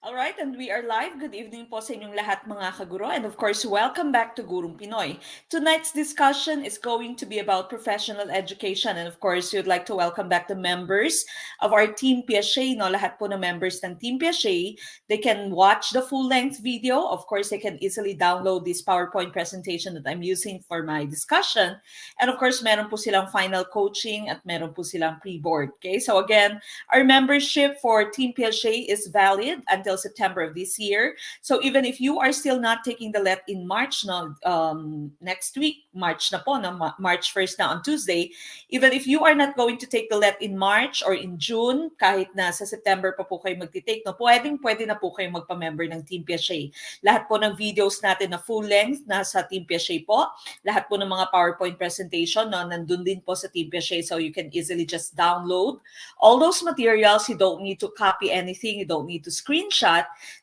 Alright, and we are live. Good evening po sa inyong lahat mga kaguro. And of course, welcome back to Gurong Pinoy. Tonight's discussion is going to be about professional education. And of course, we'd like to welcome back the members of our Team Piaget. No, lahat po ng members ng Team Piaget, they can watch the full-length video. Of course, they can easily download this PowerPoint presentation that I'm using for my discussion. And of course, meron po silang final coaching at meron po silang pre-board. Okay, so again, our membership for Team Piaget is valid until September of this year. So even if you are still not taking the LET in March, no, next week, March na po, no, March 1st na on Tuesday, even if you are not going to take the LET in March or in June, kahit na sa September pa po kayo magtitake, no, pwede na po kayo magpa-member ng Team Piaget. Lahat po ng videos natin na full length nasa Team Piaget po. Lahat po ng mga PowerPoint presentation, no, nandun din po sa Team Piaget, so you can easily just download all those materials. You don't need to copy anything. You don't need to screenshot.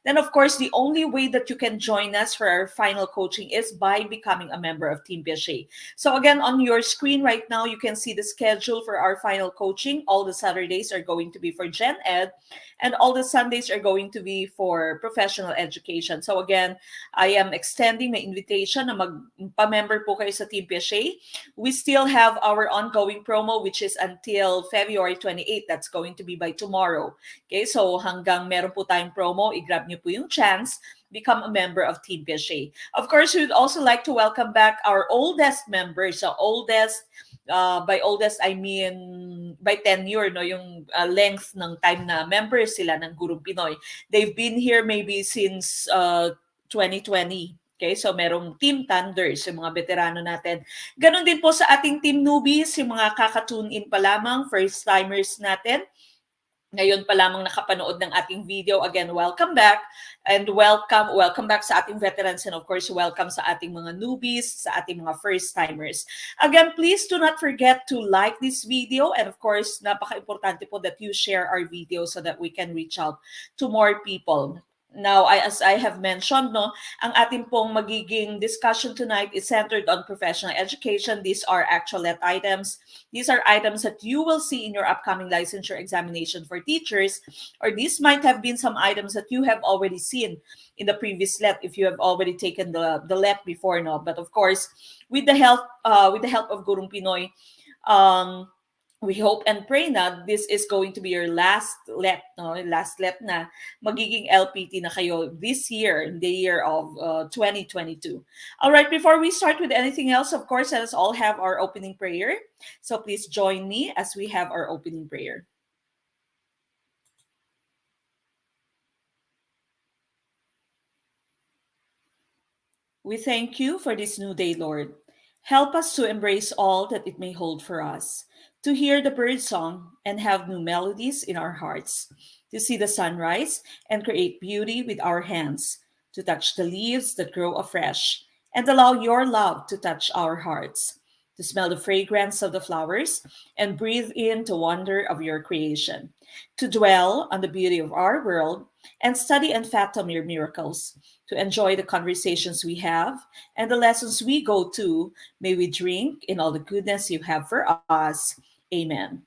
Then, of course, the only way that you can join us for our final coaching is by becoming a member of Team Piaget. So again, on your screen right now, you can see the schedule for our final coaching. All the Saturdays are going to be for Gen Ed, and all the Sundays are going to be for professional education. So again, I am extending my invitation na magpa-member po kayo sa Team Piaget. We still have our ongoing promo, which is until February 28th. That's going to be by tomorrow. Okay, so hanggang meron po tayong promo, i-grab nyo po yung chance, become a member of Team Piaget. Of course, we'd also like to welcome back our oldest members. So oldest, by oldest, I mean by tenure, no, yung length ng time na members sila ng Gurong Pinoy. They've been here maybe since 2020. Okay, so merong Team Thunders, yung mga veterano natin. Ganon din po sa ating Team Newbies, yung mga kaka-tune in pa lamang, first-timers natin. Ngayon pa lamang nakapanood ng ating video. Again, welcome back. And welcome back sa ating veterans, and of course, welcome sa ating mga newbies, sa ating mga first-timers. Again, please do not forget to like this video, and of course, napaka-importante po that you share our video so that we can reach out to more people. Now, as I have mentioned, no, ang ating pong magiging discussion tonight is centered on professional education. These are actual LET items. These are items that you will see in your upcoming licensure examination for teachers, or these might have been some items that you have already seen in the previous LET if you have already taken the LET before, no. But of course, with the help of Gurong Pinoy, we hope and pray na this is going to be your last LET, no? Last LET na magiging LPT na kayo this year, in the year of 2022. All right, before we start with anything else, of course, let us all have our opening prayer. So please join me as we have our opening prayer. We thank you for this new day, Lord. Help us to embrace all that it may hold for us, to hear the bird song and have new melodies in our hearts, to see the sunrise and create beauty with our hands, to touch the leaves that grow afresh, and allow your love to touch our hearts, to smell the fragrance of the flowers and breathe in the wonder of your creation, to dwell on the beauty of our world and study and fathom your miracles, to enjoy the conversations we have and the lessons we go to. May we drink in all the goodness you have for us. Amen.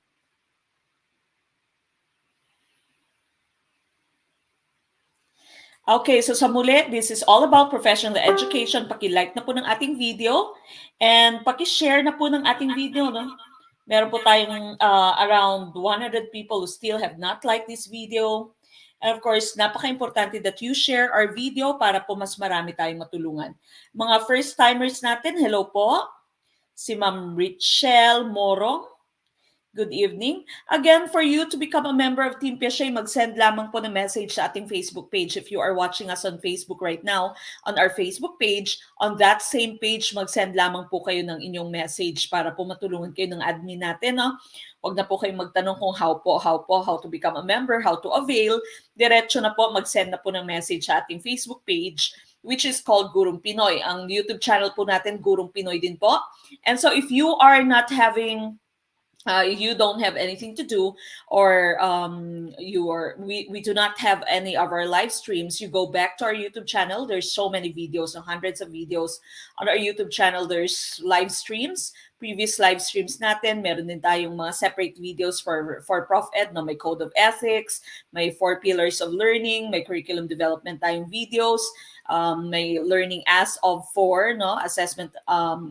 Okay, so sa muli, this is all about professional education. Paki-like na po ng ating video and paki-share na po ng ating video, no? Meron po tayong around 100 people who still have not liked this video. And of course, napaka-importante that you share our video para po mas marami tayong matulungan. Mga first-timers natin, hello po. Si Ma'am Richelle Morong. Good evening. Again, for you to become a member of Team Piaget, mag-send lamang po ng message sa ating Facebook page. If you are watching us on Facebook right now, on our Facebook page, on that same page, mag-send lamang po kayo ng inyong message para po matulungan kayo ng admin natin. No? Huwag na po kayong magtanong kung how to become a member, how to avail. Diretso na po, mag-send na po ng message sa ating Facebook page, which is called Gurong Pinoy. Ang YouTube channel po natin, Gurong Pinoy din po. And so if you are not having you don't have anything to do, or we do not have any of our live streams, you go back to our YouTube channel. There's so many videos, hundreds of videos on our YouTube channel. There's live streams, previous live streams natin. Meron din tayong mga separate videos for Prof Ed, no? May code of ethics, may 4 pillars of learning, may curriculum development tayong videos, may learning as of for, no, assessment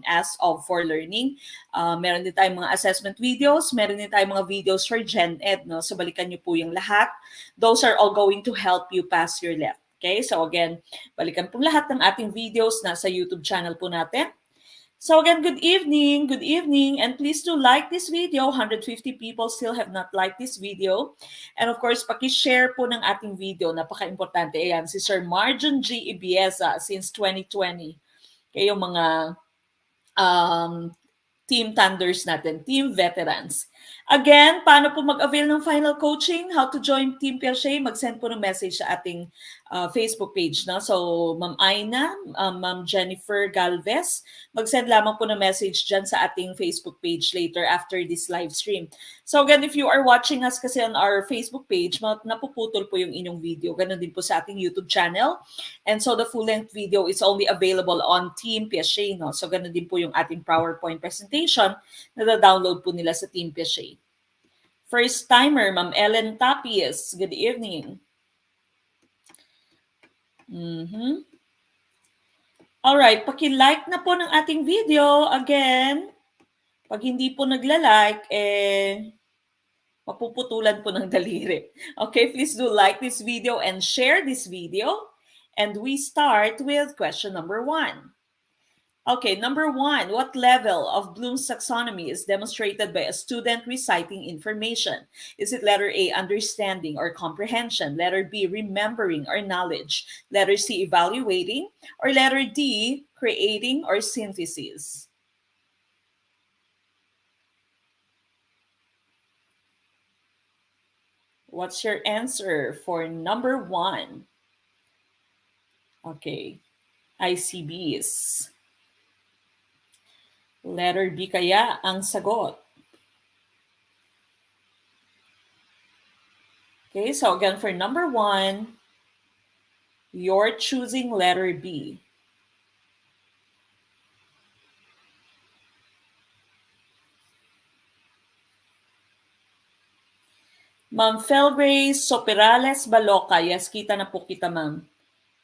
as of for learning. Meron din tayong mga assessment videos, meron din tayong mga videos for Gen Ed, no? So balikan niyo po yung lahat. Those are all going to help you pass your LEP. Okay? So again, balikan po lahat ng ating videos nasa YouTube channel po natin. So again, good evening, and please do like this video. 150 people still have not liked this video. And of course, paki-share po ng ating video. Napaka-importante. Ayan, si Sir Marjon G. Ibieza since 2020. Kayo mga Team Thunders natin, Team Veterans. Again, paano po mag-avail ng final coaching? How to join Team Piaget? Mag-send po ng message sa ating Facebook page. No? So, Ma'am Aina, Ma'am Jennifer Galvez, mag-send lamang po ng message dyan sa ating Facebook page later after this live stream. So again, if you are watching us kasi on our Facebook page, napuputol po yung inyong video. Ganun din po sa ating YouTube channel. And so the full-length video is only available on Team Piaget. No? So ganun din po yung ating PowerPoint presentation na download po nila sa Team Piaget. First timer, Ma'am Ellen Tapies. Good evening. Alright, paki-like na po ng ating video. Again, pag hindi po nagla-like, mapuputulan po ng daliri. Okay, please do like this video and share this video. And we start with question number 1. Okay, number 1, what level of Bloom's taxonomy is demonstrated by a student reciting information? Is it letter A, understanding or comprehension, letter B, remembering or knowledge, letter C, evaluating, or letter D, creating or synthesis? What's your answer for number 1? Okay, ICBs. Letter B kaya ang sagot. Okay, so again, for number 1, you're choosing letter B. Ma'am Felgrace Soperales Baloca. Yes, kita na po kita, ma'am.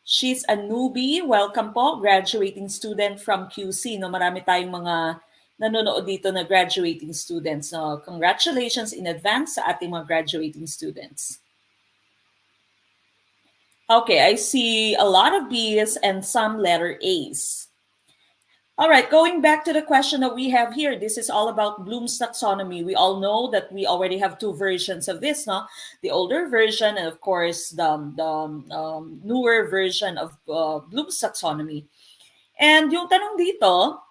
She's a newbie. Welcome po, graduating student from QC. No, marami tayong mga nanonood dito na graduating students. So, congratulations in advance sa ating mga graduating students. Okay, I see a lot of B's and some letter A's. All right, going back to the question that we have here, this is all about Bloom's taxonomy. We all know that we already have 2 versions of this, no? The older version and, of course, the newer version of Bloom's taxonomy. And yung tanong dito,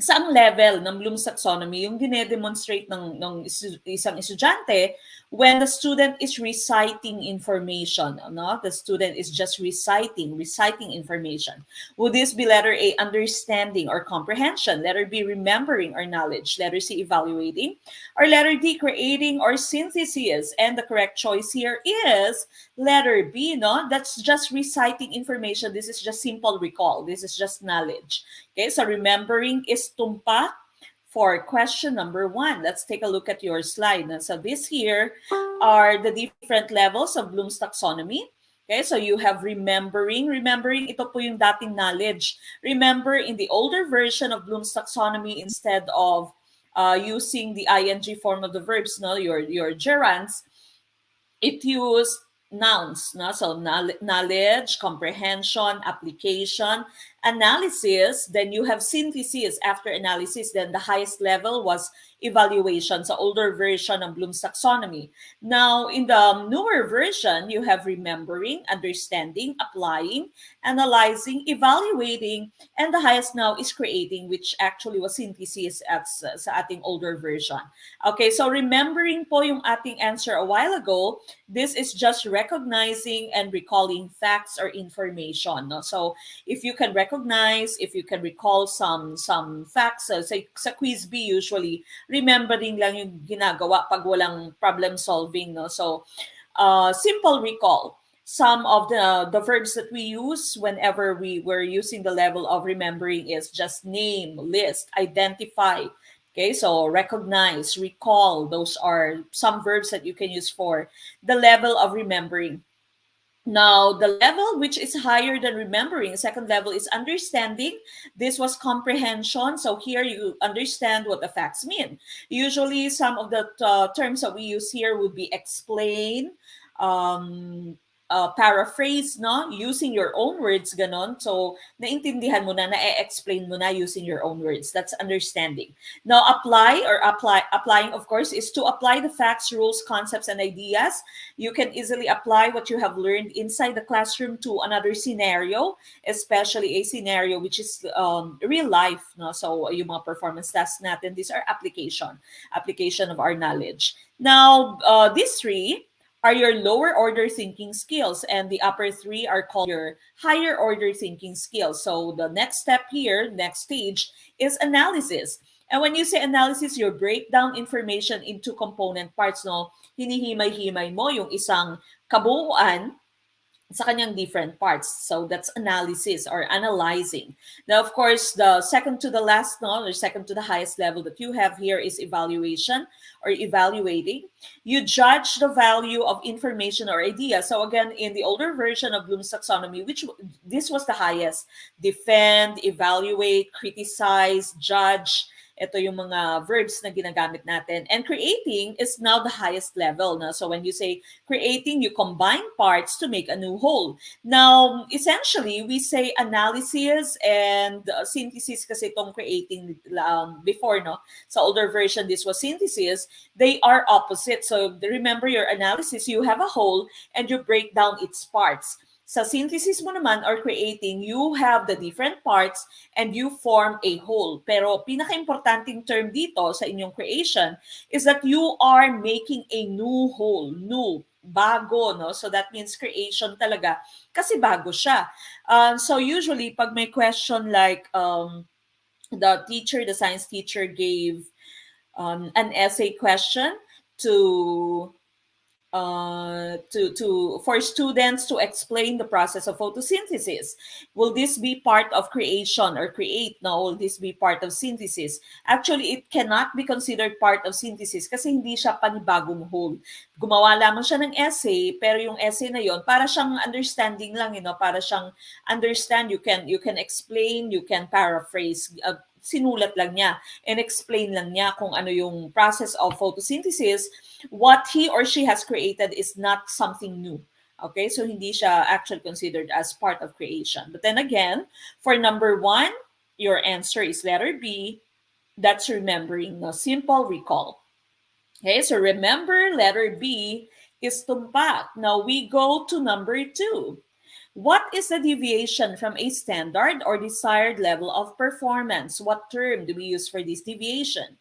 saang level ng Bloom's taxonomy yung dinedemonstrate ng isang estudyante when the student is reciting information, no? The student is just reciting information. Would this be letter A, understanding or comprehension, letter B, remembering or knowledge, letter C, evaluating, or letter D, creating or synthesis? And the correct choice here is letter B, no? That's just reciting information. This is just simple recall. This is just knowledge. Okay, so remembering is tumpak for question number 1. Let's take a look at your slide. So this here are the different levels of Bloom's taxonomy. Okay, so you have remembering. Remembering, ito po yung dating knowledge. Remember, in the older version of Bloom's taxonomy, instead of using the ing form of the verbs, no, your gerunds, it used nouns, no? So knowledge, comprehension, application, analysis, then you have synthesis. After analysis, then the highest level was evaluation, so older version of Bloom's taxonomy. Now, in the newer version, you have remembering, understanding, applying, analyzing, evaluating, and the highest now is creating, which actually was synthesis sa ating older version. Okay, so remembering po yung ating answer a while ago. This is just recognizing and recalling facts or information. No? So if you can recognize recognize, if you can recall some facts. Sa quiz B, usually, remembering lang yung ginagawa pag walang problem solving. No? So, simple recall. Some of the verbs that we use whenever we were using the level of remembering is just name, list, identify. Okay, so recognize, recall, those are some verbs that you can use for the level of remembering. Now, the level which is higher than remembering, second level, is understanding. This was comprehension. So here you understand what the facts mean. Usually, some of the terms that we use here would be explain, um, paraphrase, no? Using your own words, ganon. So, naintindihan mo na, na-explain mo na using your own words. That's understanding. Now, applying, of course, is to apply the facts, rules, concepts, and ideas. You can easily apply what you have learned inside the classroom to another scenario, especially a scenario which is real life. No? So, yung mga performance tasks natin, these are application of our knowledge. Now, these three are your lower order thinking skills, and the upper three are called your higher order thinking skills. So the next step here, next stage, is analysis. And when you say analysis, you break down information into component parts, no? Hinihimay-himay mo yung isang kabuuan sa kanyang different parts. So that's analysis or analyzing. Now, of course, the second to the last, no, or second to the highest level that you have here is evaluation or evaluating. You judge the value of information or idea. So again, in the older version of Bloom's taxonomy, which this was the highest, defend, evaluate, criticize, judge. Ito yung mga verbs na ginagamit natin. And creating is now the highest level. No? So when you say creating, you combine parts to make a new whole. Now, essentially, we say analysis and synthesis kasi itong creating before, no? Sa older version, this was synthesis. They are opposite. So remember your analysis, you have a whole and you break down its parts. Sa synthesis mo naman or creating, you have the different parts and you form a whole. Pero pinaka-importanting term dito sa inyong creation is that you are making a new whole, new, bago, no? So that means creation talaga kasi bago siya. So usually, pag may question like the science teacher gave an essay question to for students to explain the process of photosynthesis. Will this be part of creation or create? No, will this be part of synthesis? Actually, it cannot be considered part of synthesis kasi hindi siya panibagong whole. Gumawa lamang siya ng essay, pero yung essay na yon para siyang understanding lang, para siyang understand, you can explain, you can paraphrase, sinulat lang niya and explain lang niya kung ano yung process of photosynthesis. What he or she has created is not something new. Okay, so hindi siya actually considered as part of creation. But then again, for number 1, your answer is letter B. That's remembering, no? Simple recall. Okay, so remember, letter B is tumpak. Now we go to number 2. What is the deviation from a standard or desired level of performance? What term do we use for this deviation?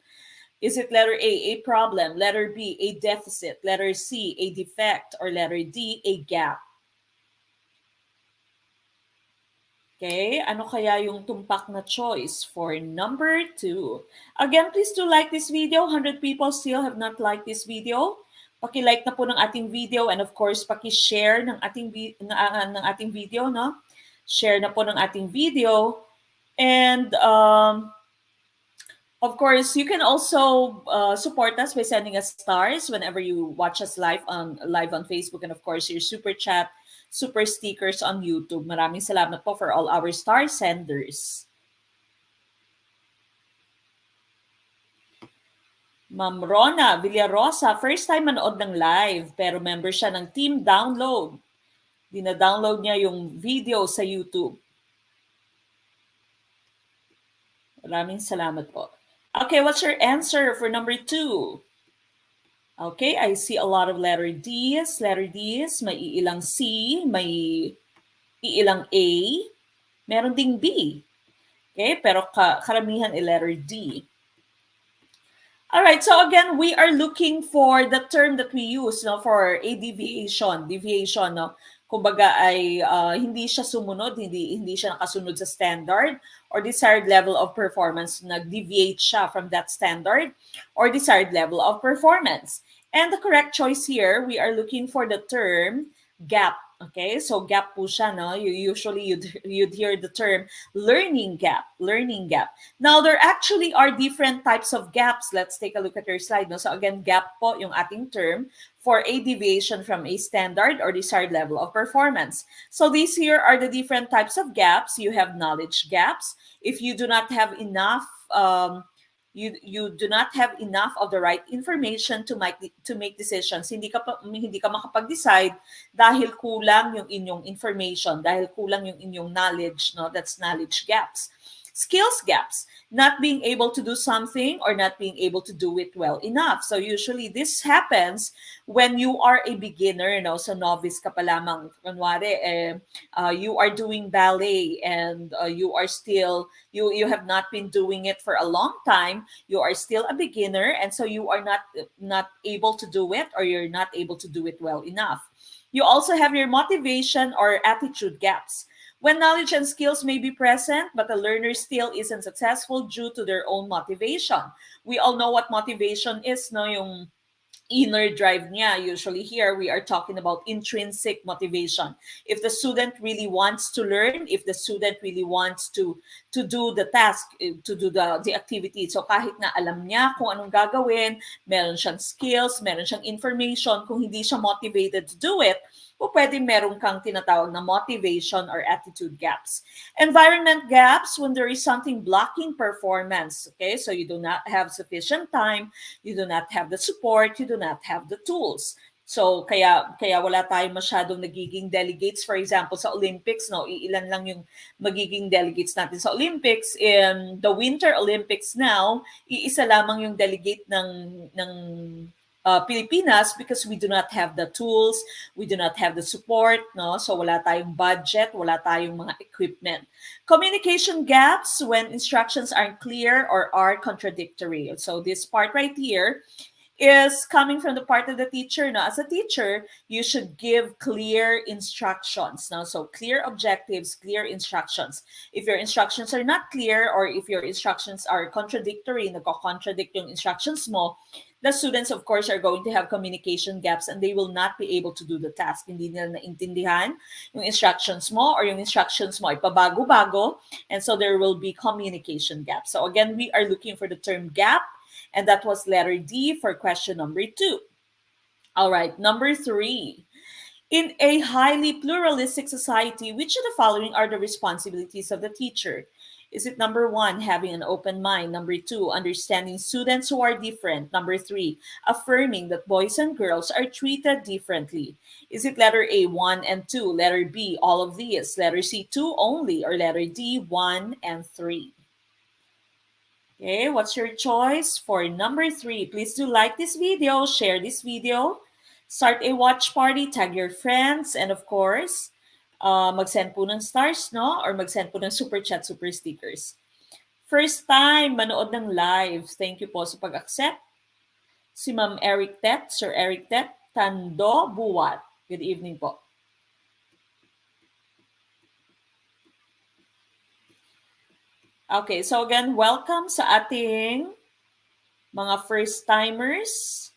Is it letter A, a problem, letter B, a deficit, letter C, a defect, or letter D, a gap? Okay, ano kaya yung tumpak na choice for number 2? Again, please do like this video. 100 people still have not liked this video. Paki-like na po ng ating video and of course, paki-share ng ating video, no? Share na po ng ating video. And of course, you can also support us by sending us stars whenever you watch us live on Facebook, and of course your super chat, super stickers on YouTube. Maraming salamat po for all our star senders. Ma'am Rona Villarosa, first time manood ng live pero member siya ng Team Download. Dina-download niya yung video sa YouTube. Maraming salamat po. Okay, what's your answer for number 2? Okay, I see a lot of letter D's. Letter D's, may iilang C, may iilang A, meron ding B. Okay, pero karamihan ay letter D. All right, so again, we are looking for the term that we use, no, for a deviation, no? kumbaga ay hindi siya sumunod, hindi siya nakasunod sa standard or desired level of performance, nag-deviate siya from that standard or desired level of performance. And the correct choice here, we are looking for the term gap. Okay, so gap po siya, no? You'd hear the term learning gap, learning gap. Now, there actually are different types of gaps. Let's take a look at your slide. No? So again, gap po yung ating term for a deviation from a standard or desired level of performance. So these here are the different types of gaps. You have knowledge gaps. If you do not have enough you do not have enough of the right information to make decisions. Hindi ka makapag-decide dahil kulang yung inyong information, dahil kulang yung inyong knowledge, no? That's knowledge gaps. Skills gaps, not being able to do something or not being able to do it well enough. So usually this happens when you are a beginner, no? So novice ka pa lamang. Kunwari, you are doing ballet and you are still, you have not been doing it for a long time. You are still a beginner, and so you are not able to do it, or you're not able to do it well enough. You also have your motivation or attitude gaps. When knowledge and skills may be present, but the learner still isn't successful due to their own motivation. We all know what motivation is, no? Yung inner drive niya. Usually here, we are talking about intrinsic motivation. If the student really wants to learn, if the student really wants to do the task, to do the activity. So kahit na alam niya kung anong gagawin, meron siyang skills, meron siyang information, kung hindi siya motivated to do it, o pwede meron kang tinatawag na motivation or attitude gaps. Environment gaps, when there is something blocking performance. Okay, so you do not have sufficient time, you do not have the support, you do not have the tools. So kaya wala tayong masyadong nagiging delegates. For example, sa Olympics, no, iilan lang yung magiging delegates natin sa Olympics. In the Winter Olympics now, iisa lamang yung delegate ng Pilipinas because we do not have the tools, we do not have the support, no? So wala tayong budget, wala tayong mga equipment. Communication gaps, when instructions aren't clear or are contradictory. So this part right here is coming from the part of the teacher. Now, as a teacher, you should give clear instructions. Now, so clear objectives, clear instructions. If your instructions are not clear, or if your instructions are contradictory, nagko-contradict yung instructions mo, the students, of course, are going to have communication gaps and they will not be able to do the task. Hindi nila naintindihan yung instructions mo, or yung instructions mo ay pabago-bago, and so there will be communication gaps. So again, we are looking for the term gap, and that was letter D for question number 2. All right, number 3. In a highly pluralistic society, which of the following are the responsibilities of the teacher? Is it number 1, having an open mind? Number 2, understanding students who are different? Number 3, affirming that boys and girls are treated differently? Is it letter A, 1 and 2? Letter B, all of these? Letter C, 2 only? Or letter D, 1 and 3? Okay, what's your choice for number 3? Please do like this video, share this video, start a watch party, tag your friends, and of course, mag-send po ng stars, no? Or mag-send po ng super chat, super stickers. First time manood ng live, thank you po sa pag-accept. Si Ma'am Eric Tet, Sir Eric Tet, Tando Buwat. Good evening po. Okay, so again, welcome sa ating mga first-timers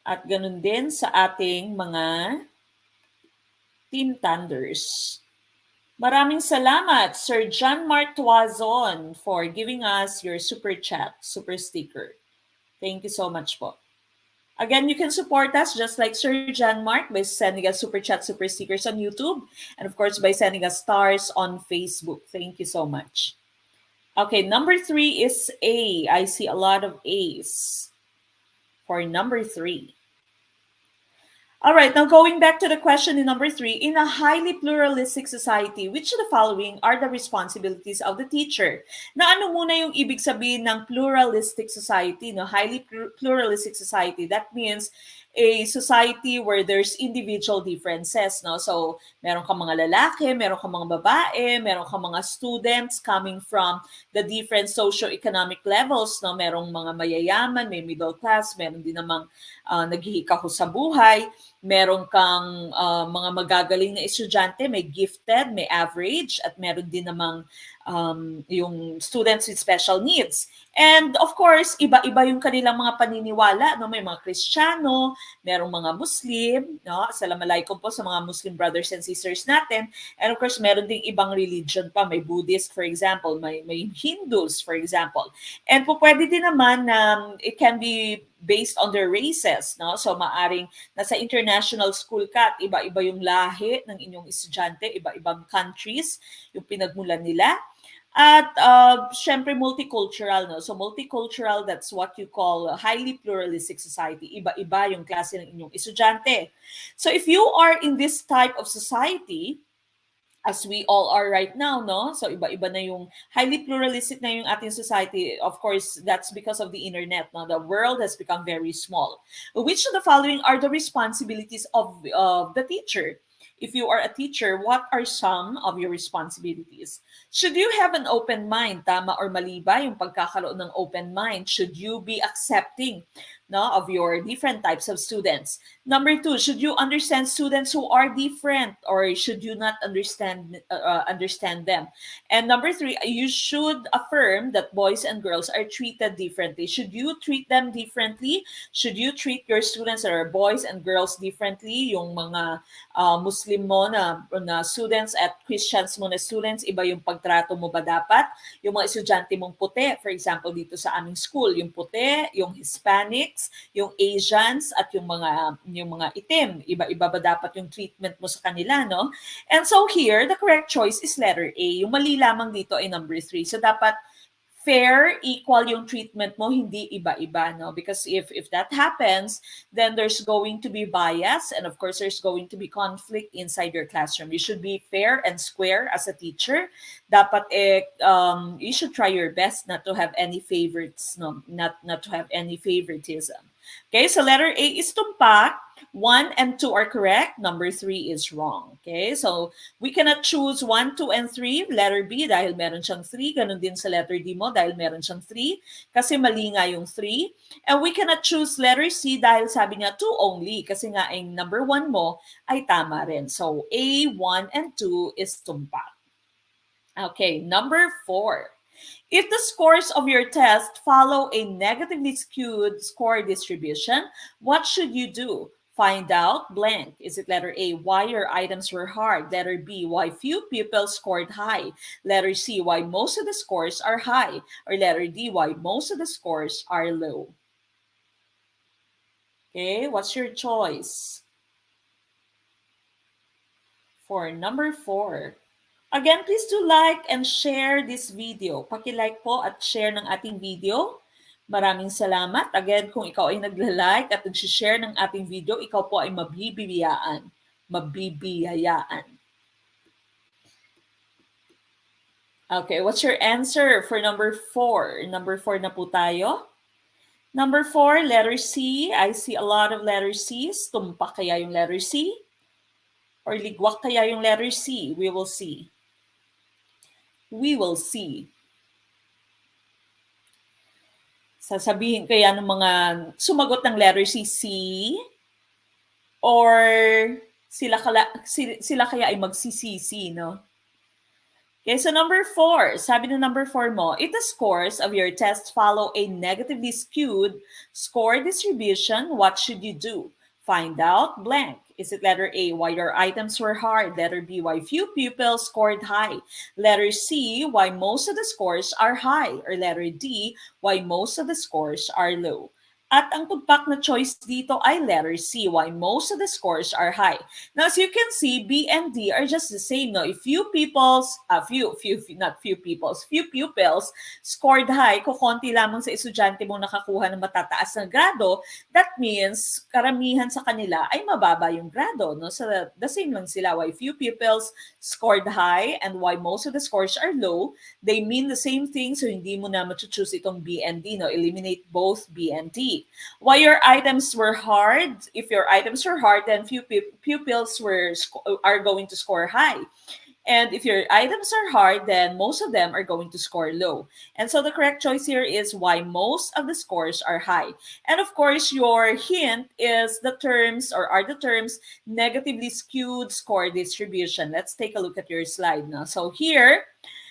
at ganun din sa ating mga Team Thunders. Maraming salamat, Sir John Mark Tuazon, for giving us your super chat, super sticker. Thank you so much po. Again, you can support us just like Sir John Mark by sending us super chat, super stickers on YouTube, and of course by sending us stars on Facebook. Thank you so much. Okay, number 3 is A. I see a lot of A's for number 3. All right, now going back to the question in number 3, in a highly pluralistic society, which of the following are the responsibilities of the teacher? Na ano muna yung ibig sabihin ng pluralistic society, no? Highly pluralistic society. That means a society where there's individual differences, no? So, meron kang mga lalaki, meron kang mga babae, meron kang mga students coming from the different socio-economic levels, no? Merong mga mayayaman, may middle class, meron din namang naghihikaho sa buhay, meron kang mga magagaling na estudyante, may gifted, may average, at meron din namang yung students with special needs. And of course, iba-iba yung kanilang mga paniniwala, no? May mga Kristiyano, merong mga Muslim, no? Assalamualaikum po sa mga Muslim brothers and sisters natin. And of course, meron ding ibang religion pa, may Buddhist for example, may Hindus for example. And po pwede din naman na it can be based on their races, no? So maaring nasa international school ka at iba-iba yung lahi ng inyong estudyante, iba-ibang countries yung pinagmulan nila. At syempre multicultural, no? So multicultural, that's what you call a highly pluralistic society. Iba-iba yung klase ng inyong estudyante. So if you are in this type of society, as we all are right now, no? So iba-iba na yung highly pluralistic na yung ating society. Of course, that's because of the internet, no? The world has become very small. Which of the following are the responsibilities of the teacher? If you are a teacher, what are some of your responsibilities? Should you have an open mind? Tama or mali ba yung pagkakaroon ng open mind? Should you be accepting, no, of your different types of students? Number two, should you understand students who are different, or should you not understand them? And number three, you should affirm that boys and girls are treated differently. Should you treat them differently? Should you treat your students that are boys and girls differently? Yung mga Muslim mo na students at Christians mo na students, iba yung pagtrato mo ba dapat? Yung mga estudyante mong puti, for example, dito sa aming school, yung puti, yung Hispanics, yung Asians, at yung mga itim, iba-iba ba dapat yung treatment mo sa kanila, no? And so here, the correct choice is letter A. Yung mali lamang dito ay number 3. So dapat fair, equal yung treatment mo, hindi iba-iba, no? Because if that happens, then there's going to be bias, and of course there's going to be conflict inside your classroom. You should be fair and square as a teacher. Dapat you should try your best not to have any favorites, no? Not to have any favoritism. Okay, so letter A is tumpak. 1 and 2 are correct. Number 3 is wrong. Okay, so we cannot choose 1, 2, and 3. Letter B, dahil meron siyang 3. Ganun din sa letter D mo, dahil meron siyang 3. Kasi mali nga yung 3. And we cannot choose letter C dahil sabi niya 2 only. Kasi nga ang number 1 mo ay tama rin. So A, 1, and 2 is tumpak. Okay, number 4. If the scores of your test follow a negatively skewed score distribution, what should you do? Find out blank. Is it letter A, why your items were hard? Letter B, why few people scored high? Letter C, why most of the scores are high? Or letter D, why most of the scores are low? Okay, what's your choice? For number 4. Again, please do like and share this video. Paki-like po at share ng ating video. Maraming salamat. Again, kung ikaw ay nagla-like at nag-share ng ating video, ikaw po ay mabibiyayaan. Mabibiyayaan. Okay, what's your answer for number 4? Number 4 na po tayo. Number 4, letter C. I see a lot of letter C's. Tumpak kaya yung letter C? Or ligwak kaya yung letter C? We will see. We will see. Sasabihin kaya ng mga sumagot ng letter C, or sila kaya ay magsisisi, no? Okay, so number 4, sabi ng number 4 mo, if the scores of your test follow a negatively skewed score distribution, what should you do? Find out blank. Is it letter A, why your items were hard? Letter B, why few pupils scored high? Letter C, why most of the scores are high? Or letter D, why most of the scores are low? At ang tumpak na choice dito ay letter C, why most of the scores are high. Now, as you can see, B and D are just the same. No? If few pupils scored high, kukonti lamang sa estudyante mong nakakuha ng matataas na grado, that means karamihan sa kanila ay mababa yung grado. No? So the same lang sila. Why few pupils scored high and why most of the scores are low, they mean the same thing. So hindi mo na choose itong B and D. No? Eliminate both B and D. C. Why your items were hard? If your items were hard, then few pupils are going to score high. And if your items are hard, then most of them are going to score low. And so the correct choice here is why most of the scores are high. And of course, your hint is the terms or are the terms negatively skewed score distribution. Let's take a look at your slide now. So here,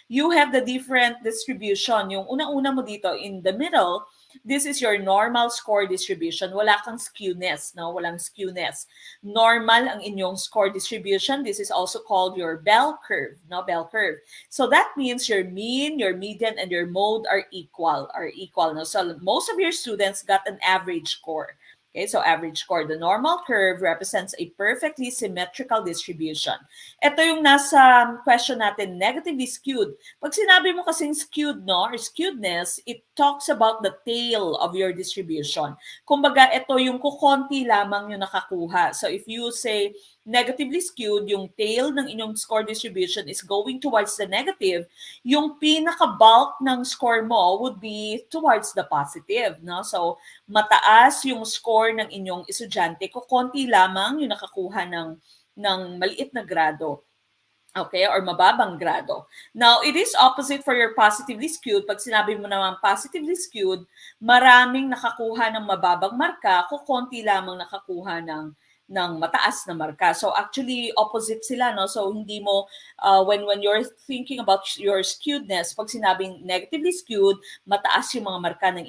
you have the different distribution. Yung unang-una mo dito in the middle, this is your normal score distribution. Wala kang skewness, no? Walang skewness. Normal ang inyong score distribution. This is also called your bell curve, no? Bell curve. So that means your mean, your median, and your mode are equal, no? So most of your students got an average score. Okay, so average score. The normal curve represents a perfectly symmetrical distribution. Ito yung nasa question natin, negatively skewed. Pag sinabi mo kasing skewed, no, or skewedness, it talks about the tail of your distribution. Kumbaga, ito yung kukonti lamang yung nakakuha. So if you say negatively skewed, yung tail ng inyong score distribution is going towards the negative, yung pinaka-bulk ng score mo would be towards the positive, no? So mataas yung score ng inyong estudyante, kukonti lamang yung nakakuha ng maliit na grado. Okay, or mababang grado. Now, it is opposite for your positively skewed. Pag sinabi mo naman positively skewed, maraming nakakuha ng mababang marka, kukonti lamang nakakuha ng mataas na marka. So actually opposite sila, no? So hindi mo when you're thinking about your skewedness, pag sinabing negatively skewed, mataas yung mga marka ng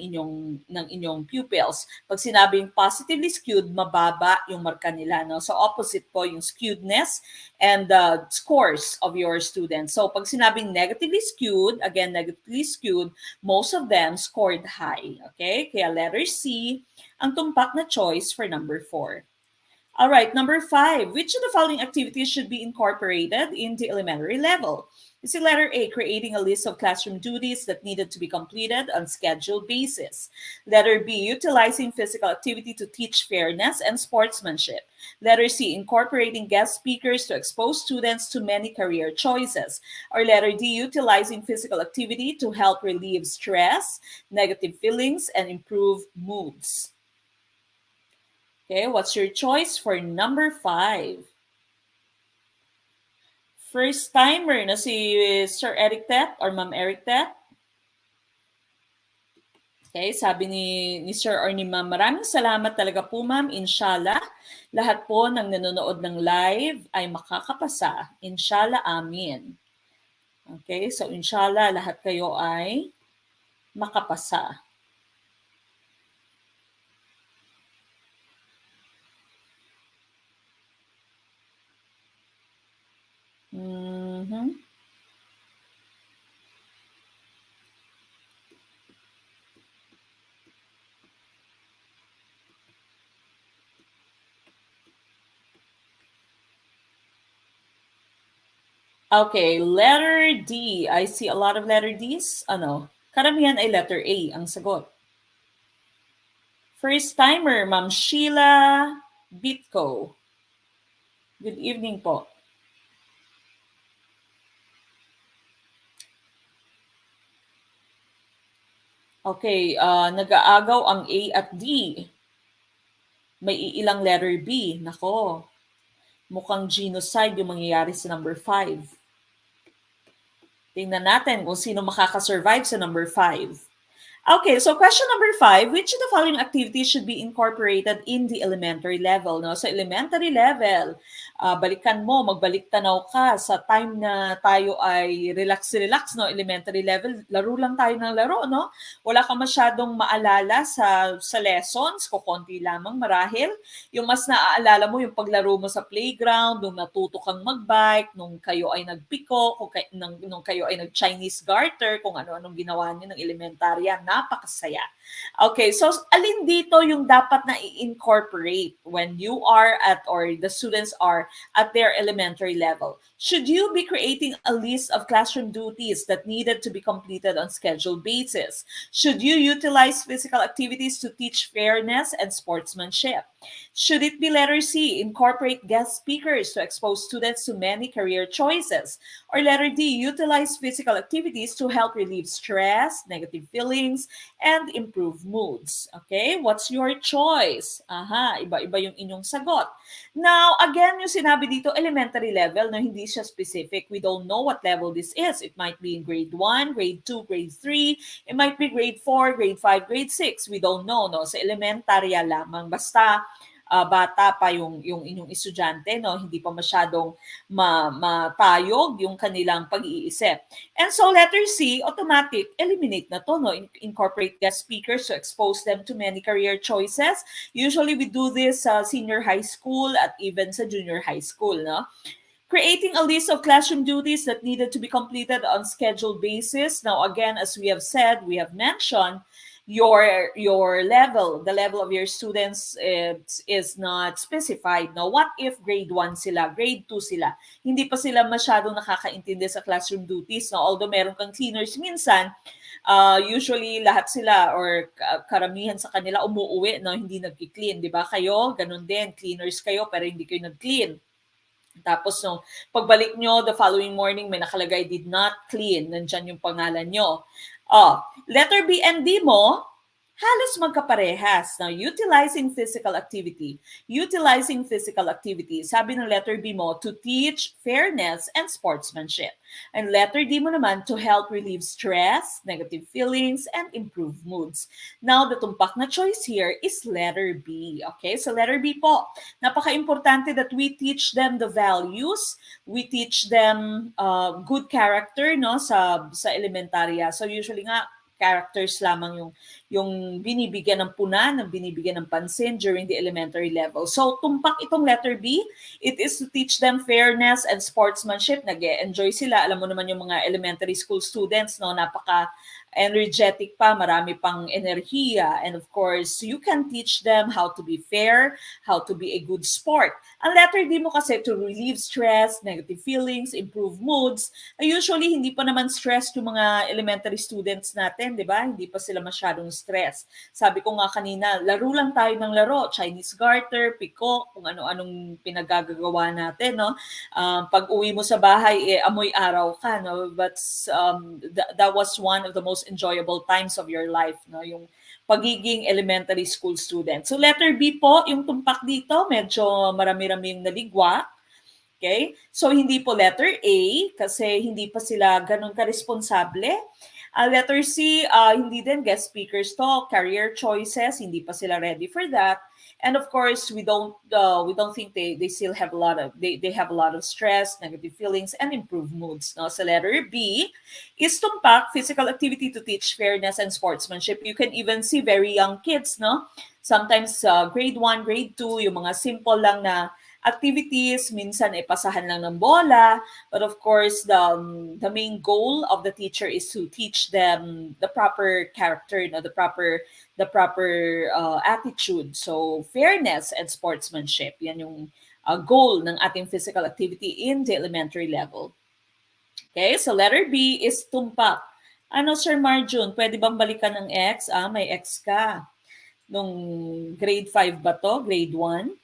inyong pupils. Pag sinabing positively skewed, mababa yung marka nila, no? So opposite po yung skewedness and the scores of your students. So pag sinabing negatively skewed, again negatively skewed, most of them scored high. Okay? Kaya letter C ang tumpak na choice for number 4. All right, number 5. Which of the following activities should be incorporated in the elementary level? Is it letter A, creating a list of classroom duties that needed to be completed on scheduled basis? Letter B, utilizing physical activity to teach fairness and sportsmanship. Letter C, incorporating guest speakers to expose students to many career choices. Or letter D, utilizing physical activity to help relieve stress, negative feelings, and improve moods. Okay, what's your choice for number 5? First timer na si Sir Eric Tet or Ma'am Eric Tet. Okay, sabi ni Sir or ni Ma'am, maraming salamat talaga po Ma'am. Inshallah, lahat po ng nanonood ng live ay makakapasa. Inshallah, amin. Okay, so inshallah, lahat kayo ay makapasa. Okay, letter D. I see a lot of letter Ds. Ano? Karamihan ay letter A ang sagot. First timer, Ma'am Sheila Bitco. Good evening po. Okay, nag-aagaw ang A at D. May ilang letter B. Nako, mukhang genocide yung mangyayari sa number 5. Tingnan natin kung sino makakasurvive sa number 5. Okay, so question number 5, which of the following activities should be incorporated in the elementary level? No? Sa elementary level, balikan mo, magbalik tanaw ka sa time na tayo ay relax, no? Elementary level, laro lang tayo ng laro, no? Wala ka masyadong maalala sa lessons, kukonti lamang marahil. Yung mas naaalala mo yung paglaro mo sa playground, nung natuto kang magbike, nung kayo ay nagpiko, nung kayo ay nag-Chinese garter, kung ano-anong ginawa niyo ng elementarya, napakasaya. Okay, so alin dito yung dapat na i-incorporate when you are at or the students are at their elementary level? Should you be creating a list of classroom duties that needed to be completed on scheduled basis? Should you utilize physical activities to teach fairness and sportsmanship? Should it be letter C, incorporate guest speakers to expose students to many career choices? Or letter D, utilize physical activities to help relieve stress, negative feelings, and improve moods. Okay? What's your choice? Aha, iba-iba yung inyong sagot. Now, again, yung sinabi dito, elementary level, no, hindi siya specific. We don't know what level this is. It might be in grade 1, grade 2, grade 3. It might be grade 4, grade 5, grade 6. We don't know, no? Sa elementarya lamang. Basta, bata pa yung inyong estudyante, no? Hindi pa masyadong matayog yung kanilang pag-iisip. And so letter C, automatic, eliminate na to, no? Incorporate guest speakers to expose them to many career choices. Usually we do this sa senior high school at even sa junior high school, no? Creating a list of classroom duties that needed to be completed on scheduled basis. Now, again, as we have said, we have mentioned, your level, the level of your students is not specified. Now, what if grade 1 sila, grade 2 sila? Hindi pa sila masyadong nakakaintindi sa classroom duties. Now, although meron kang cleaners minsan, usually lahat sila or karamihan sa kanila umuuwi, no, hindi nagki-clean, di ba? Kayo, ganun din, cleaners kayo pero hindi kayo nag-clean. Tapos no, pagbalik nyo the following morning, may nakalagay did not clean. Nandyan yung pangalan nyo. Letter B and D mo, halos magkaparehas. Now, utilizing physical activity. Utilizing physical activity. Sabi ng letter B mo, to teach fairness and sportsmanship. And letter D mo naman, to help relieve stress, negative feelings, and improve moods. Now, the tumpak na choice here is letter B. Okay, so letter B po. Napaka-importante that we teach them the values, we teach them good character, no, sa elementarya. So usually nga characters lamang yung binibigyan ng puna, ng binibigyan ng pansin during the elementary level. So tumpak itong letter B, it is to teach them fairness and sportsmanship. Nag-e-enjoy sila. Alam mo naman yung mga elementary school students, no, napaka energetic pa, marami pang enerhiya. And of course, you can teach them how to be fair, how to be a good sport. Ang letter D mo kasi to relieve stress, negative feelings, improve moods. Usually, hindi pa naman stressed yung mga elementary students natin, di ba? Hindi pa sila masyadong stress. Sabi ko nga kanina, laro lang tayo ng laro. Chinese garter, piko, kung ano-anong pinagagagawa natin, no? Pag uwi mo sa bahay, amoy araw ka, no? But that was one of the most enjoyable times of your life, no? Yung pagiging elementary school student. So letter B po, yung tumpak dito, medyo marami-raming naligwa. Okay? So hindi po letter A kasi hindi pa sila ganun ka-responsable. Letter C, hindi din guest speakers to, career choices, hindi pa sila ready for that. And of course, we don't think they still have a lot of they have a lot of stress, negative feelings, and improved moods. No? So letter B is tumpak, physical activity to teach fairness and sportsmanship. You can even see very young kids, no? Sometimes grade 1, grade 2, yung mga simple lang na activities, minsan ay pasahan lang ng bola, but of course the main goal of the teacher is to teach them the proper character, the proper attitude. So fairness and sportsmanship, yan yung goal ng ating physical activity in the elementary level. Okay, so letter B is tumpak. Ano, Sir Marjun, pwede bang balikan ng X? May X ka. Nung grade 5 ba to? Grade 1?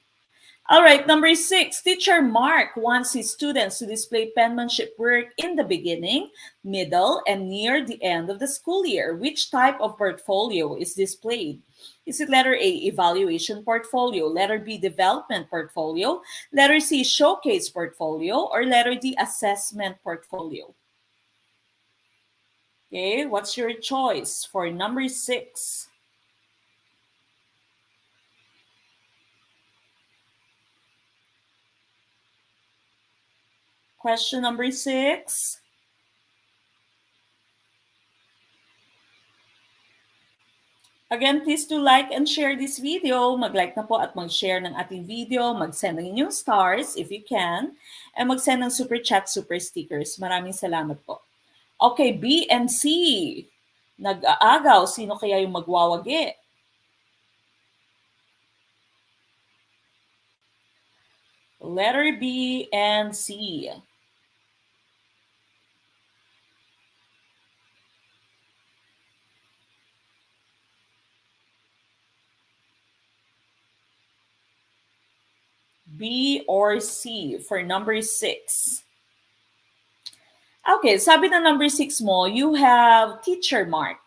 All right, number 6, teacher Mark wants his students to display penmanship work in the beginning, middle, and near the end of the school year. Which type of portfolio is displayed? Is it letter A, evaluation portfolio, letter B, development portfolio, letter C, showcase portfolio, or letter D, assessment portfolio? Okay, what's your choice for number 6? Question number 6. Again, please do like and share this video. Mag-like na po at mag-share ng ating video. Mag-send ng inyong stars if you can. And mag-send ng super chat, super stickers. Maraming salamat po. Okay, B and C. Nag-aagaw. Sino kaya yung magwawagi? Letter B and C. B or C for number 6. Okay, sabi ng number 6 mo, you have teacher Mark.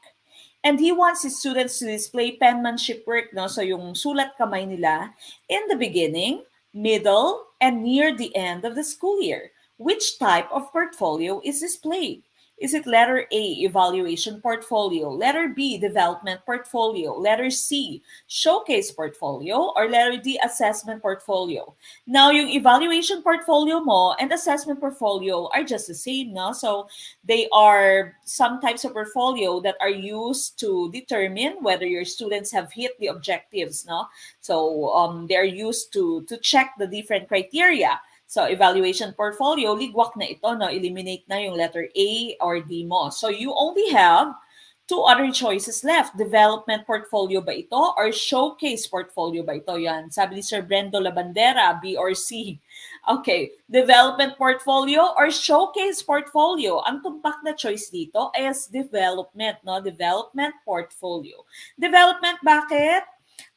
And he wants his students to display penmanship work, no? So yung sulat kamay nila in the beginning, middle, and near the end of the school year. Which type of portfolio is displayed? Is it letter A, evaluation portfolio, letter B, development portfolio, letter C, showcase portfolio, or letter D, assessment portfolio? Now, yung evaluation portfolio mo and assessment portfolio are just the same, no? So, they are some types of portfolio that are used to determine whether your students have hit the objectives, no? So, they're used to check the different criteria. So, evaluation portfolio, ligwak na ito, no? Eliminate na yung letter A or D mo. So, you only have two other choices left. Development portfolio ba ito or showcase portfolio ba ito? Yan. Sabi ni Sir Brendo Labandera, B or C. Okay. Development portfolio or showcase portfolio? Ang tumpak na choice dito is development, no? Development portfolio. Development, bakit?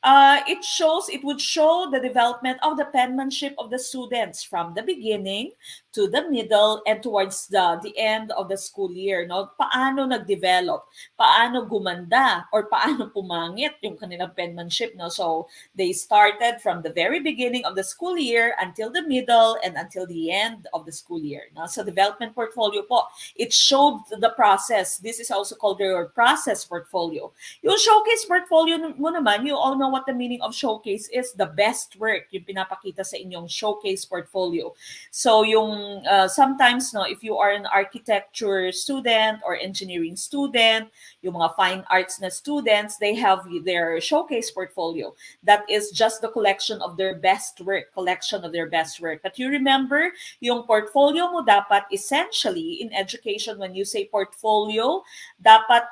It would show the development of the penmanship of the students from the beginning to the middle and towards the end of the school year, no? Paano nag-develop, paano gumanda, or paano pumangit yung kanilang penmanship, no? So they started from the very beginning of the school year until the middle and until the end of the school year, no? So development portfolio po, it showed the process. This is also called your process portfolio. Yung showcase portfolio mo naman, you all know what the meaning of showcase is, the best work, yung pinapakita sa inyong showcase portfolio. So yung sometimes, no, if you are an architecture student or engineering student, yung mga fine arts na students, they have their showcase portfolio. That is just the collection of their best work, But you remember, yung portfolio mo dapat essentially in education, when you say portfolio, dapat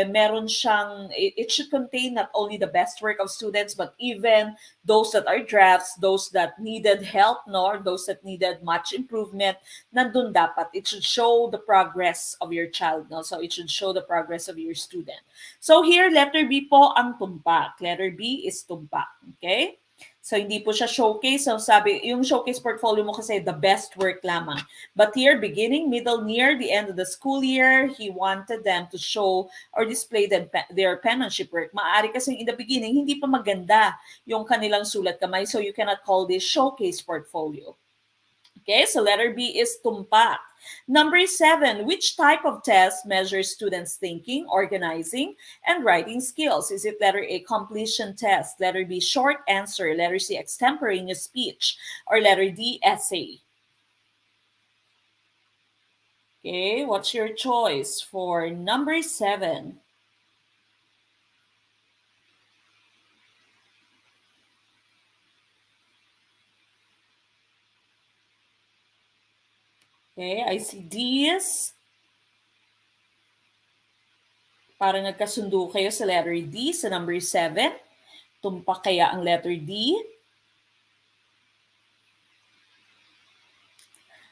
meron siyang, it should contain not only the best work of students, but even those that are drafts, those that needed help, no, or those that needed much improvement, nandun dapat. It should show the progress of your child, no? So it should show the progress of your student. So here, letter B po ang tumpak. Letter B is tumpak. Okay? So, hindi po siya showcase. So, sabi, yung showcase portfolio mo kasi the best work lamang. But here, beginning, middle, near the end of the school year, he wanted them to show or display their penmanship work. Maaari kasi in the beginning, hindi pa maganda yung kanilang sulat kamay. So, you cannot call this showcase portfolio. Okay, so letter B is tumpak. Number 7, which type of test measures students' thinking, organizing, and writing skills? Is it letter A, completion test, letter B, short answer, letter C, extemporaneous speech, or letter D, essay? Okay, what's your choice for number 7? Okay, I see D's. Parang nagkasundo kayo sa letter D, sa number 7. Tumpak kaya ang letter D?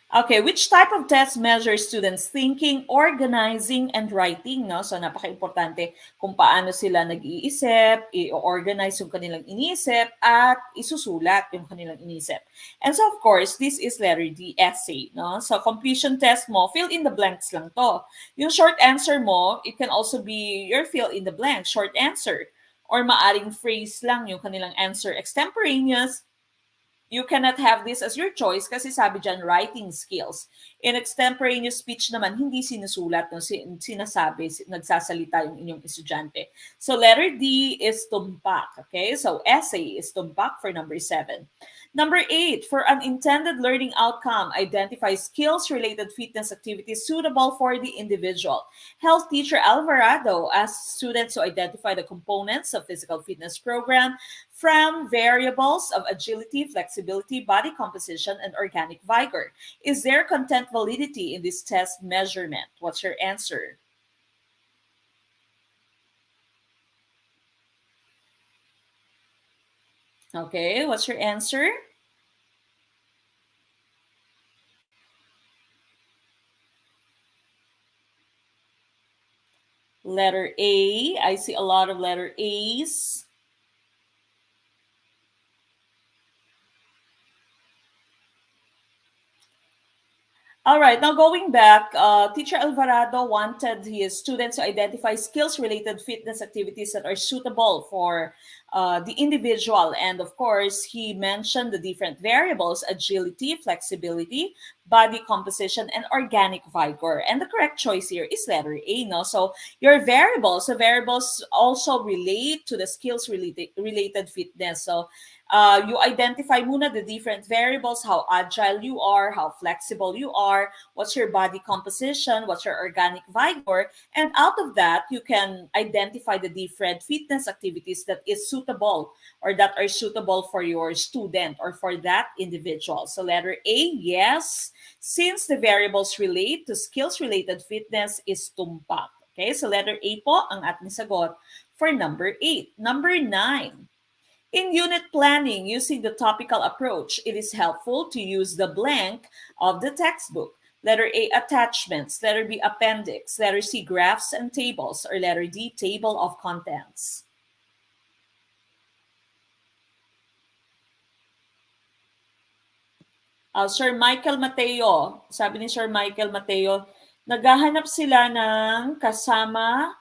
Okay, which type of test measures students' thinking, organizing, and writing? No? So, napaka-importante kung paano sila nag-iisip, i-organize yung kanilang iniisip, at isusulat yung kanilang iniisip. And so, of course, this is letter D, essay. No? So, completion test mo, fill in the blanks lang to. Yung short answer mo, it can also be your fill in the blank, short answer. Or maaring phrase lang yung kanilang answer. Extemporaneous, you cannot have this as your choice kasi sabi dyan, writing skills. In extemporaneous speech naman, hindi sinusulat, no? Sinasabi, nagsasalita yung inyong estudyante. So letter D is tumpak, okay? So essay is tumpak for number 7. Number 8, for an intended learning outcome, identify skills-related fitness activities suitable for the individual. Health teacher Alvarado asked students to identify the components of physical fitness program from variables of agility, flexibility, body composition, and organic vigor. Is there content validity in this test measurement? What's your answer? Okay, what's your answer? Letter A. I see a lot of letter A's. All right, now going back, Teacher Alvarado wanted his students to identify skills-related fitness activities that are suitable for the individual. And of course, he mentioned the different variables: agility, flexibility, body composition, and organic vigor. And the correct choice here is letter A, no? So your variables, the variables also relate to the skills-related fitness. So you identify muna the different variables, how agile you are, how flexible you are, what's your body composition, what's your organic vigor, and out of that, you can identify the different fitness activities that is suitable or that are suitable for your student or for that individual. So letter A, yes, since the variables relate to skills-related fitness is tumpak. Okay, so letter A po ang ating sagot for number 8. Number 9. In unit planning, using the topical approach, it is helpful to use the blank of the textbook. Letter A, attachments. Letter B, appendix. Letter C, graphs and tables. Or letter D, table of contents. Sir Michael Mateo, sabi ni Sir Michael Mateo, naghahanap sila ng kasama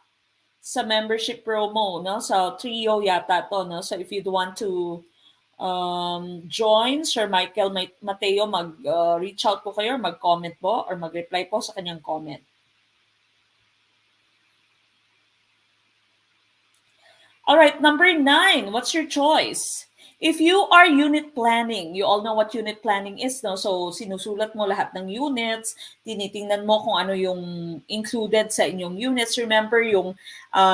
sa membership promo, no? So, trio yata to, no? So, if you'd want to join Sir Michael Mateo, mag-reach out po kayo, mag-comment po, or mag-reply po sa kanyang comment. All right, number 9, what's your choice? If you are unit planning, you all know what unit planning is, no? So, sinusulat mo lahat ng units, tinitingnan mo kung ano yung included sa inyong units. Remember, yung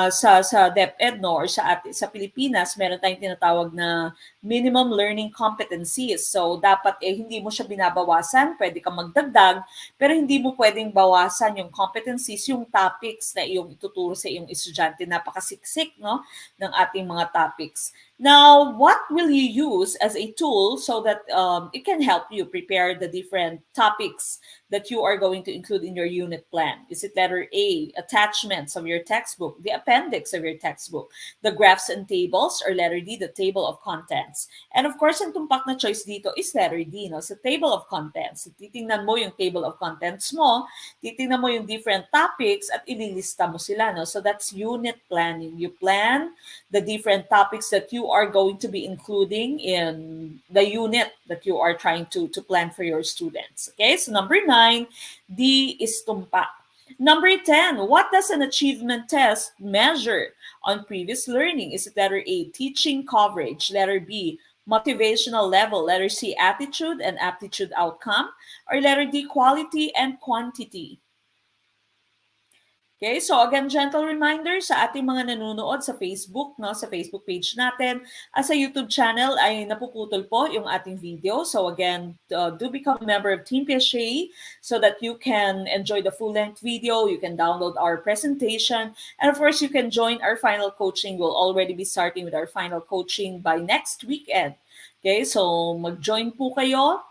sa DepEd, no? Or sa Pilipinas, meron tayong tinatawag na minimum learning competencies. So, dapat hindi mo siya binabawasan, pwede kang magdagdag, pero hindi mo pwedeng bawasan yung competencies, yung topics na iyong ituturo sa iyong estudyante. Napakasiksik, no? Ng ating mga topics. Now, what will you use as a tool so that it can help you prepare the different topics that you are going to include in your unit plan? Is it letter A, attachments of your textbook, the appendix of your textbook, the graphs and tables, or letter D, the table of contents? And of course, ang tumpak na choice dito is letter D, no? So, table of contents. Titingnan mo yung table of contents mo, titingnan mo yung different topics, at ililista mo sila, no? So, that's unit planning. You plan the different topics that you are going to be including in the unit that you are trying to plan for your students. Okay, so number 9, D is tumpak. Number 10, what does an achievement test measure on previous learning? Is it letter A, teaching coverage, letter B, motivational level, letter C, attitude and aptitude outcome, or letter D, quality and quantity? Okay, so again, gentle reminder sa ating mga nanonood sa Facebook, no, sa Facebook page natin, sa YouTube channel ay napuputol po yung ating video. So again, do become a member of Team PSA so that you can enjoy the full-length video, you can download our presentation, and of course, you can join our final coaching. We'll already be starting with our final coaching by next weekend. Okay, so mag-join po kayo.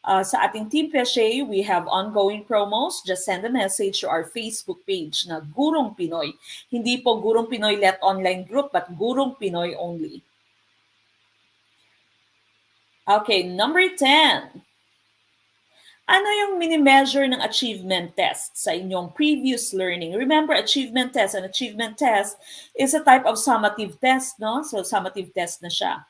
Sa ating Team Peshe, we have ongoing promos. Just send a message to our Facebook page na Gurong Pinoy. Hindi po Gurong Pinoy Let Online Group, but Gurong Pinoy only. Okay, number 10. Ano yung mini-measure ng achievement test sa inyong previous learning? Remember, achievement test. An achievement test is a type of summative test, no? So, summative test na siya.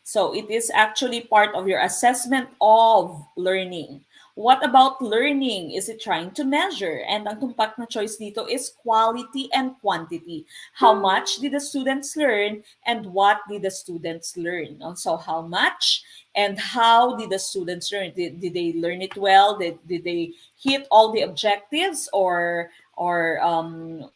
So it is actually part of your assessment of learning. What about learning is it trying to measure? And ang tumpak na choice dito is quality and quantity. How much did the students learn and what did the students learn? So how much and how did the students learn? Did they learn it well? Did they hit all the objectives or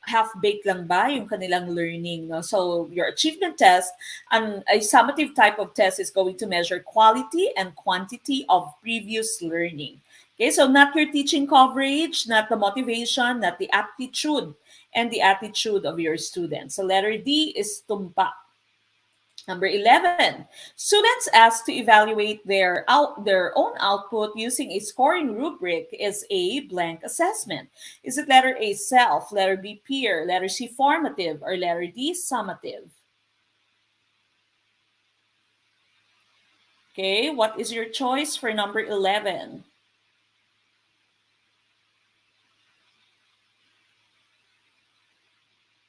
half-baked lang ba yung kanilang learning? No? So your achievement test, a summative type of test is going to measure quality and quantity of previous learning. Okay, so not your teaching coverage, not the motivation, not the aptitude and the attitude of your students. So letter D is tumpak. Number 11, students asked to evaluate their own output using a scoring rubric is a blank assessment. Is it letter A, self, letter B, peer, letter C, formative, or letter D, summative? Okay, what is your choice for number 11?